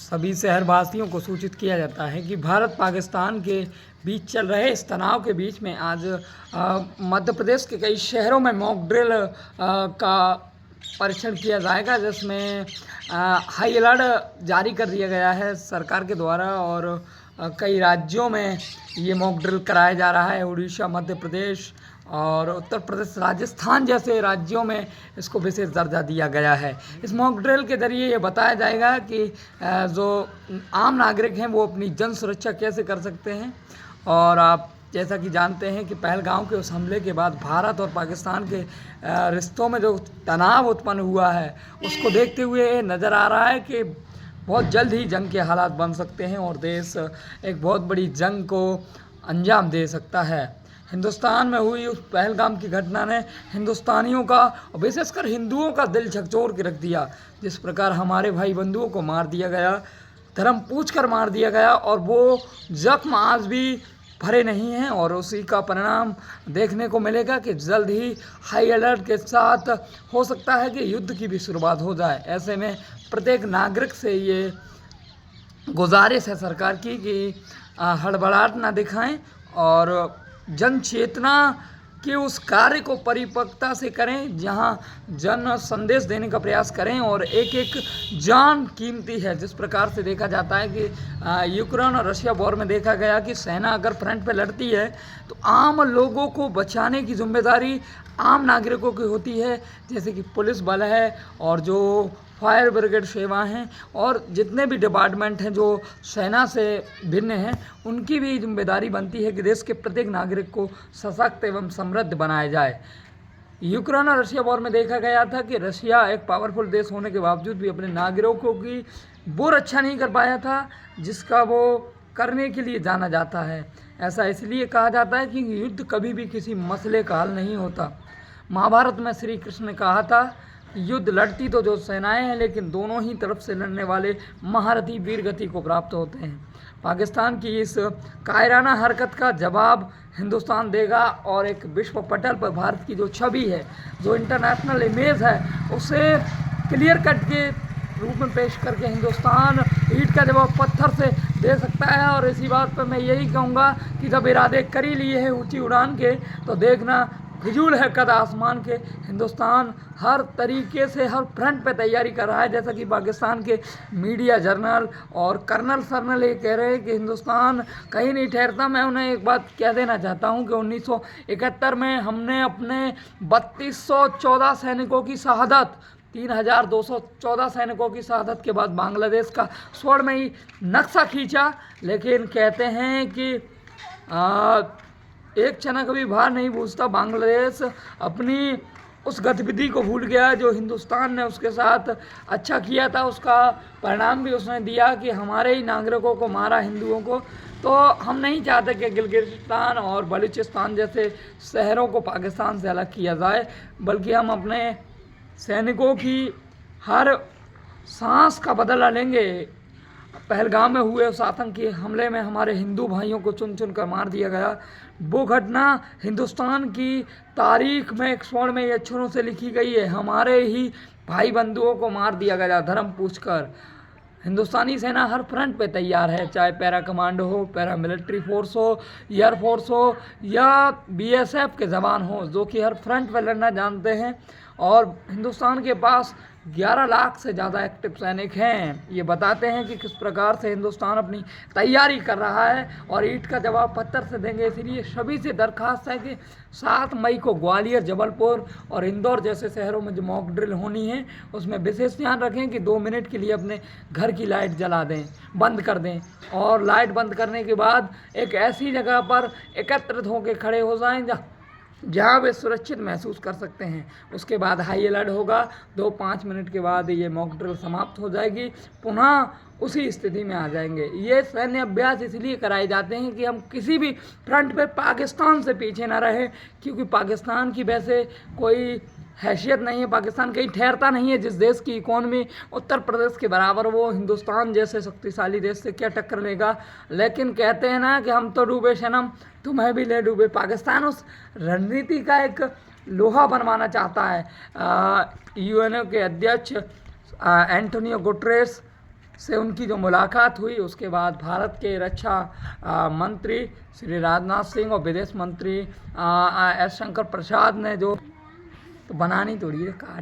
सभी शहरवासियों को सूचित किया जाता है कि भारत पाकिस्तान के बीच चल रहे इस तनाव के बीच में आज मध्य प्रदेश के कई शहरों में मॉक ड्रिल का परीक्षण किया जाएगा, जिसमें हाई अलर्ट जारी कर दिया गया है सरकार के द्वारा। और कई राज्यों में ये मॉक ड्रिल कराया जा रहा है। उड़ीसा, मध्य प्रदेश और उत्तर प्रदेश, राजस्थान जैसे राज्यों में इसको विशेष दर्जा दिया गया है। इस मॉक ड्रिल के जरिए ये बताया जाएगा कि जो आम नागरिक हैं वो अपनी जन सुरक्षा कैसे कर सकते हैं। और आप जैसा कि जानते हैं कि पहलगाम के उस हमले के बाद भारत और पाकिस्तान के रिश्तों में जो तनाव उत्पन्न हुआ है, उसको देखते हुए नज़र आ रहा है कि बहुत जल्द ही जंग के हालात बन सकते हैं और देश एक बहुत बड़ी जंग को अंजाम दे सकता है। हिंदुस्तान में हुई उस पहलगाम की घटना ने हिंदुस्तानियों का और विशेषकर हिंदुओं का दिल झकझोर के रख दिया। जिस प्रकार हमारे भाई बंधुओं को मार दिया गया, धर्म पूछकर मार दिया गया, और वो जख्म आज भी भरे नहीं हैं। और उसी का परिणाम देखने को मिलेगा कि जल्द ही हाई अलर्ट के साथ हो सकता है कि युद्ध की भी शुरुआत हो जाए। ऐसे में प्रत्येक नागरिक से ये गुजारिश है सरकार की कि हड़बड़ाहट ना दिखाएं और जन चेतना के उस कार्य को परिपक्वता से करें, जहां जन संदेश देने का प्रयास करें। और एक एक जान कीमती है। जिस प्रकार से देखा जाता है कि यूक्रेन और रशिया वॉर में देखा गया कि सेना अगर फ्रंट पे लड़ती है तो आम लोगों को बचाने की जिम्मेदारी आम नागरिकों की होती है, जैसे कि पुलिस बल है और जो फायर ब्रिगेड सेवा हैं और जितने भी डिपार्टमेंट हैं जो सेना से भिन्न हैं, उनकी भी जिम्मेदारी बनती है कि देश के प्रत्येक नागरिक को सशक्त एवं समृद्ध बनाया जाए। यूक्रेन और रशिया वॉर में देखा गया था कि रशिया एक पावरफुल देश होने के बावजूद भी अपने नागरिकों की वो रक्षा नहीं कर पाया था जिसका वो करने के लिए जाना जाता है। ऐसा इसलिए कहा जाता है कि युद्ध कभी भी किसी मसले का हल नहीं होता। महाभारत में श्री कृष्ण ने कहा था, युद्ध लड़ती तो जो सेनाएं हैं, लेकिन दोनों ही तरफ से लड़ने वाले महारथी वीर गति को प्राप्त होते हैं। पाकिस्तान की इस कायराना हरकत का जवाब हिंदुस्तान देगा और एक विश्व पटल पर भारत की जो छवि है, जो इंटरनेशनल इमेज है, उसे क्लियर कट के रूप में पेश करके हिंदुस्तान ईंट का जवाब पत्थर से दे सकता है। और इसी बात पर मैं यही कहूँगा कि जब इरादे कर ही लिए हैं ऊंची उड़ान के, तो देखना फिजूल है कद आसमान के। हिंदुस्तान हर तरीके से हर फ्रंट पे तैयारी कर रहा है। जैसा कि पाकिस्तान के मीडिया जर्नल और कर्नल सरनल ये कह रहे हैं कि हिंदुस्तान कहीं नहीं ठहरता। मैं उन्हें एक बात कह देना चाहता हूं कि 1971 में हमने अपने 3214 सैनिकों की शहादत, 3214 सैनिकों की शहादत के बाद बांग्लादेश का स्वर्णमयी नक्शा खींचा। लेकिन कहते हैं कि एक क्षण कभी भार नहीं पूछता। बांग्लादेश अपनी उस गतिविधि को भूल गया जो हिंदुस्तान ने उसके साथ अच्छा किया था। उसका परिणाम भी उसने दिया कि हमारे ही नागरिकों को मारा, हिंदुओं को। तो हम नहीं चाहते कि गिलगिस्तान और बलूचिस्तान जैसे शहरों को पाकिस्तान से अलग किया जाए, बल्कि हम अपने सैनिकों की हर सांस का बदला लेंगे। पहलगाम में हुए उस आतंकी हमले में हमारे हिंदू भाइयों को चुन चुन कर मार दिया गया। वो घटना हिंदुस्तान की तारीख में एक स्वर्णमयी अक्षरों से लिखी गई है। हमारे ही भाई बंधुओं को मार दिया गया धर्म पूछकर। हिंदुस्तानी सेना हर फ्रंट पे तैयार है, चाहे पैरा कमांडो हो, पैरा मिलिट्री फोर्स हो, एयर फोर्स हो या बीएसएफ के जवान हो, जो कि हर फ्रंट पे लड़ना जानते हैं। और हिंदुस्तान के पास 11 लाख से ज़्यादा एक्टिव सैनिक हैं। ये बताते हैं कि किस प्रकार से हिंदुस्तान अपनी तैयारी कर रहा है और ईंट का जवाब पत्थर से देंगे। इसलिए सभी से दरख्वास्त है कि 7 मई को ग्वालियर, जबलपुर और इंदौर जैसे शहरों में जो मॉक ड्रिल होनी है, उसमें विशेष ध्यान रखें कि 2 मिनट के लिए अपने घर की लाइट जला दें, बंद कर दें। और लाइट बंद करने के बाद एक ऐसी जगह पर एकत्रित होकर खड़े हो जाएं जहाँ वे सुरक्षित महसूस कर सकते हैं। उसके बाद हाई अलर्ट होगा। 2-5 मिनट के बाद ये मॉक ड्रिल समाप्त हो जाएगी, पुनः उसी स्थिति में आ जाएंगे। ये सैन्य अभ्यास इसलिए कराए जाते हैं कि हम किसी भी फ्रंट पे पाकिस्तान से पीछे ना रहे, क्योंकि पाकिस्तान की वैसे कोई हैसियत नहीं है। पाकिस्तान कहीं ठहरता नहीं है। जिस देश की इकोनॉमी उत्तर प्रदेश के बराबर, वो हिंदुस्तान जैसे शक्तिशाली देश से क्या टक्कर लेगा। लेकिन कहते हैं ना कि हम तो डूबे सनम, तुम्हें भी ले डूबे। पाकिस्तान उस रणनीति का एक लोहा बनवाना चाहता है। यूएनओ के अध्यक्ष एंटोनियो गुटरेस से उनकी जो मुलाकात हुई, उसके बाद भारत के रक्षा मंत्री श्री राजनाथ सिंह और विदेश मंत्री एस शंकर प्रसाद ने जो तो बनानी थोड़ी है काट